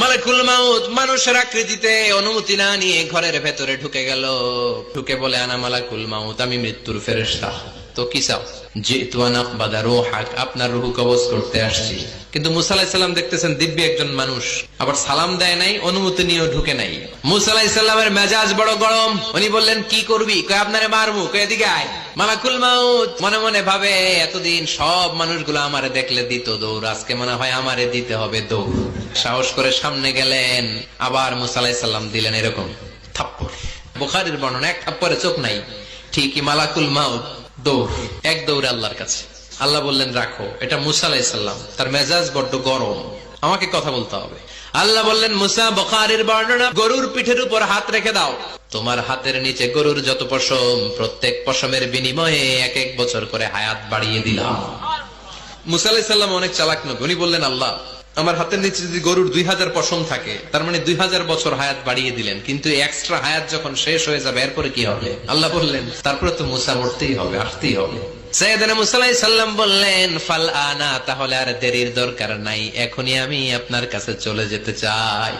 মালাকুল মাউত মানুষের আকৃতিতে অনুমতি না নিয়ে ঘরের ভেতরে ঢুকে গেল। ঢুকে বলে, আনা মালাকুল মাউত, আমি মৃত্যুর ফেরেশতা। তো কি চাও? জিতু আন আকবাদা রূহাক, আপনার রূহ কবজ করতে আসছি। কিন্তু মুসা আলাইহিস সালাম দেখতেছেন দিব্য একজন মানুষ, আবার সালাম দেয় নাই, অনুমতি নিয়েও ঢুকে নাই। মুসা আলাইহিস সালামের মেজাজ বড় গরম। উনি বললেন, কি করবি? কয়, আপনারে মারমু। কয়, এদিকে আয়। মালাকুল মাউত মনে মনে ভাবে, এতদিন সব মানুষগুলো আমারে দেখলে দিত দৌড়, আজকে মনে হয় আমারে দিতে হবে দৌড়। সাহস করে সামনে গেলেন, আবার মুসা আলাইহিস সালাম দিলেন এরকম থাপ্পড়। বুখারীর বর্ণনা, এক থাপ্পড়ে চোখ নাই। ঠিকই মালাকুল মাউত দৌড়, এক দৌড়ে আল্লাহর কাছে। আল্লাহ বললেন, রাখো, এটা মুসা আলাইহিস সালাম, তার মেজাজ বড্ড গরম, আমাকে কথা বলতে হবে। আল্লাহ বললেন, মুসা, বুখারীর বর্ণনা, গরুর পিঠের উপর হাত রেখে দাও। তোমার হাতের নিচে গরুর যত পশম, প্রত্যেক পশমের বিনিময়ে এক এক বছর করে হায়াত বাড়িয়ে দিলাম। মুসা আলাইহিস সালাম অনেক চালাক নবী। উনি বললেন, আল্লাহ, আমার হাতের নিচে যদি গরুর 2000 পশম থাকে, তার মানে 2000 বছর হায়াত বাড়িয়ে দিলেন, কিন্তু এক্সট্রা হায়াত যখন শেষ হয়ে যাবে এরপরে কি হবে? আল্লাহ বললেন, তারপরে তো মুসা মরতেই হবে, আসতেই হবে। সাইয়েদনা মুসা আলাইহিস সালাম বললেন, ফাল আনা, তাহলে আর দেরির দরকার নাই, এখনই আমি আপনার কাছে চলে যেতে চাই।